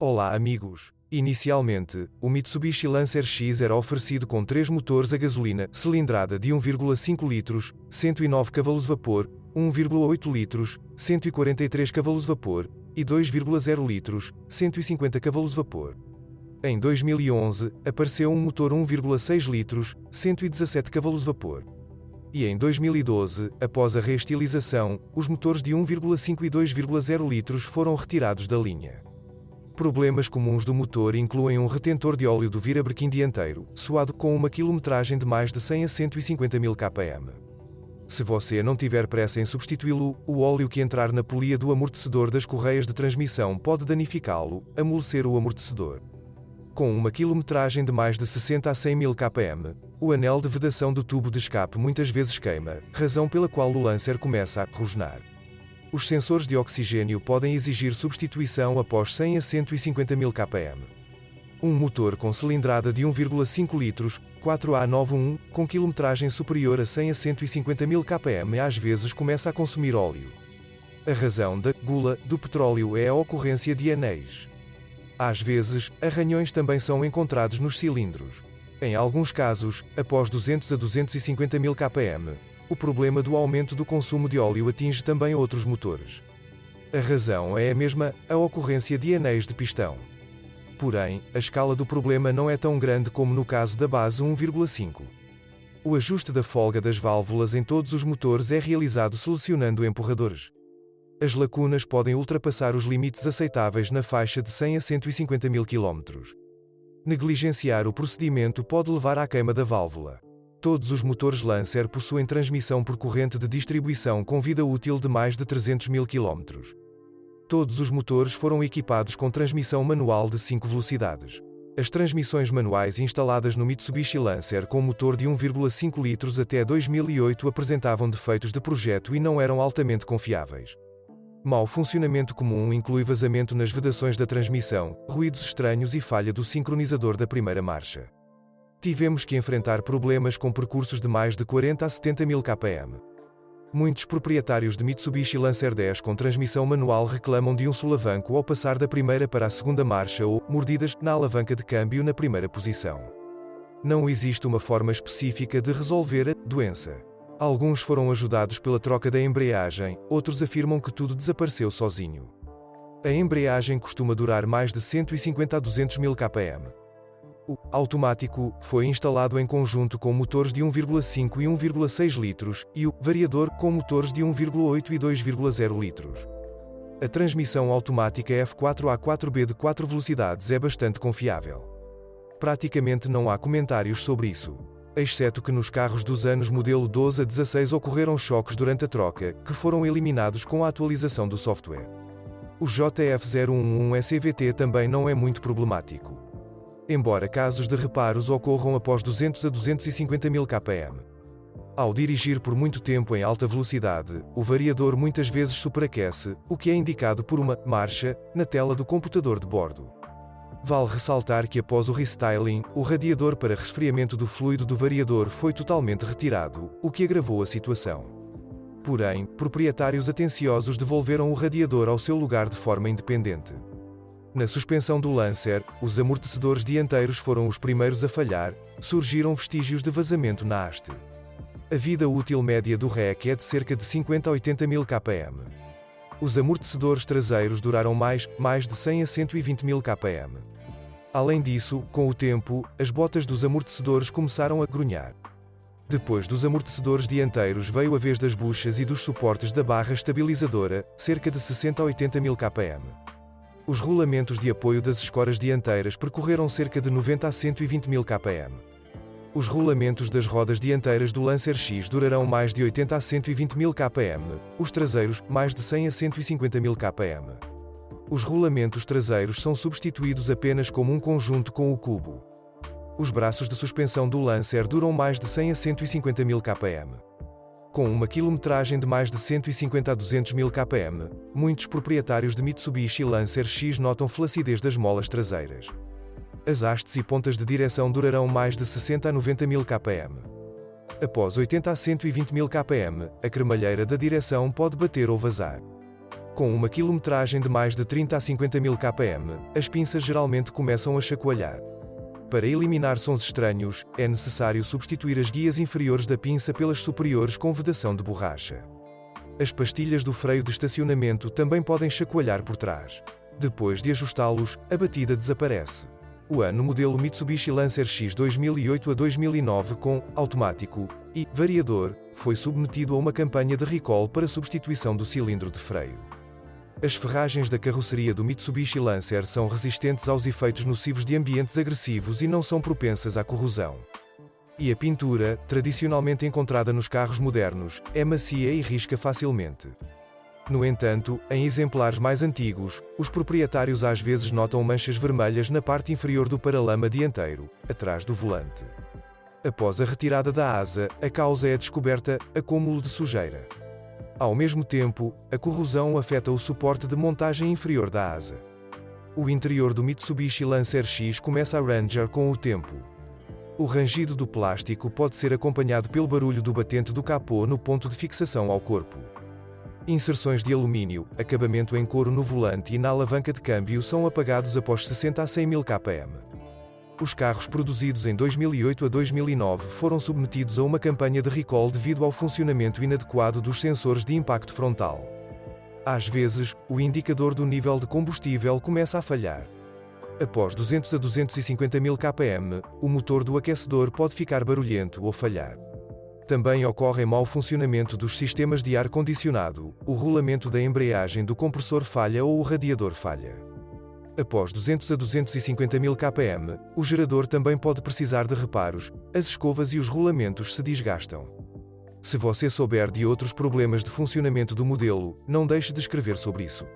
Olá amigos! Inicialmente, o Mitsubishi Lancer X era oferecido com 3 motores a gasolina cilindrada de 1,5 litros, 109 cavalos-vapor, 1,8 litros, 143 cavalos-vapor, e 2,0 litros, 150 cavalos-vapor. Em 2011, apareceu um motor 1,6 litros, 117 cavalos-vapor. E em 2012, após a reestilização, os motores de 1,5 e 2,0 litros foram retirados da linha. Problemas comuns do motor incluem um retentor de óleo do virabrequim dianteiro, suado com uma quilometragem de mais de 100 a 150 mil km. Se você não tiver pressa em substituí-lo, o óleo que entrar na polia do amortecedor das correias de transmissão pode danificá-lo, amolecer o amortecedor. Com uma quilometragem de mais de 60 a 100 mil km, o anel de vedação do tubo de escape muitas vezes queima, razão pela qual o Lancer começa a rosnar. Os sensores de oxigênio podem exigir substituição após 100 a 150 mil km. Um motor com cilindrada de 1,5 litros, 4A91, com quilometragem superior a 100 a 150 mil km às vezes começa a consumir óleo. A razão da gula do petróleo é a ocorrência de anéis. Às vezes, arranhões também são encontrados nos cilindros. Em alguns casos, após 200 a 250 mil km, o problema do aumento do consumo de óleo atinge também outros motores. A razão é a mesma, a ocorrência de anéis de pistão. Porém, a escala do problema não é tão grande como no caso da base 1,5. O ajuste da folga das válvulas em todos os motores é realizado selecionando empurradores. As lacunas podem ultrapassar os limites aceitáveis na faixa de 100 a 150 mil km. Negligenciar o procedimento pode levar à queima da válvula. Todos os motores Lancer possuem transmissão por corrente de distribuição com vida útil de mais de 300 mil km. Todos os motores foram equipados com transmissão manual de 5 velocidades. As transmissões manuais instaladas no Mitsubishi Lancer com motor de 1,5 litros até 2008 apresentavam defeitos de projeto e não eram altamente confiáveis. Mau funcionamento comum inclui vazamento nas vedações da transmissão, ruídos estranhos e falha do sincronizador da primeira marcha. Tivemos que enfrentar problemas com percursos de mais de 40 a 70 mil km. Muitos proprietários de Mitsubishi Lancer 10 com transmissão manual reclamam de um solavanco ao passar da primeira para a segunda marcha ou mordidas na alavanca de câmbio na primeira posição. Não existe uma forma específica de resolver a doença. Alguns foram ajudados pela troca da embreagem, outros afirmam que tudo desapareceu sozinho. A embreagem costuma durar mais de 150 a 200 mil km. O automático foi instalado em conjunto com motores de 1,5 e 1,6 litros, e o variador com motores de 1,8 e 2,0 litros. A transmissão automática F4A4B de 4 velocidades é bastante confiável. Praticamente não há comentários sobre isso. Exceto que nos carros dos anos modelo 12 a 16 ocorreram choques durante a troca, que foram eliminados com a atualização do software. O JF011 SVT também não é muito problemático. Embora casos de reparos ocorram após 200 a 250 mil km. Ao dirigir por muito tempo em alta velocidade, o variador muitas vezes superaquece, o que é indicado por uma marcha na tela do computador de bordo. Vale ressaltar que após o restyling, o radiador para resfriamento do fluido do variador foi totalmente retirado, o que agravou a situação. Porém, proprietários atenciosos devolveram o radiador ao seu lugar de forma independente. Na suspensão do Lancer, os amortecedores dianteiros foram os primeiros a falhar, surgiram vestígios de vazamento na haste. A vida útil média do REC é de cerca de 50 a 80 mil km. Os amortecedores traseiros duraram mais de 100 a 120 mil km. Além disso, com o tempo, as botas dos amortecedores começaram a grunhar. Depois dos amortecedores dianteiros veio a vez das buchas e dos suportes da barra estabilizadora, cerca de 60 a 80 mil km. Os rolamentos de apoio das escoras dianteiras percorreram cerca de 90 a 120 mil km. Os rolamentos das rodas dianteiras do Lancer X durarão mais de 80 a 120 mil km, os traseiros, mais de 100 a 150 mil km. Os rolamentos traseiros são substituídos apenas como um conjunto com o cubo. Os braços de suspensão do Lancer duram mais de 100 a 150 mil km. Com uma quilometragem de mais de 150 a 200 mil km, muitos proprietários de Mitsubishi Lancer X notam flacidez das molas traseiras. As hastes e pontas de direção durarão mais de 60 a 90 mil km. Após 80 a 120 mil km, a cremalheira da direção pode bater ou vazar. Com uma quilometragem de mais de 30 a 50 mil km, as pinças geralmente começam a chacoalhar. Para eliminar sons estranhos, é necessário substituir as guias inferiores da pinça pelas superiores com vedação de borracha. As pastilhas do freio de estacionamento também podem chacoalhar por trás. Depois de ajustá-los, a batida desaparece. O ano modelo Mitsubishi Lancer X 2008 a 2009 com automático e variador foi submetido a uma campanha de recall para substituição do cilindro de freio. As ferragens da carroceria do Mitsubishi Lancer são resistentes aos efeitos nocivos de ambientes agressivos e não são propensas à corrosão. E a pintura, tradicionalmente encontrada nos carros modernos, é macia e risca facilmente. No entanto, em exemplares mais antigos, os proprietários às vezes notam manchas vermelhas na parte inferior do paralama dianteiro, atrás do volante. Após a retirada da asa, a causa é descoberta: acúmulo de sujeira. Ao mesmo tempo, a corrosão afeta o suporte de montagem inferior da asa. O interior do Mitsubishi Lancer X começa a ranger com o tempo. O rangido do plástico pode ser acompanhado pelo barulho do batente do capô no ponto de fixação ao corpo. Inserções de alumínio, acabamento em couro no volante e na alavanca de câmbio são apagados após 60 a 100 mil km. Os carros produzidos em 2008 a 2009 foram submetidos a uma campanha de recall devido ao funcionamento inadequado dos sensores de impacto frontal. Às vezes, o indicador do nível de combustível começa a falhar. Após 200 a 250 mil km, o motor do aquecedor pode ficar barulhento ou falhar. Também ocorre mau funcionamento dos sistemas de ar-condicionado, o rolamento da embreagem do compressor falha ou o radiador falha. Após 200 a 250 mil km, o gerador também pode precisar de reparos, as escovas e os rolamentos se desgastam. Se você souber de outros problemas de funcionamento do modelo, não deixe de escrever sobre isso.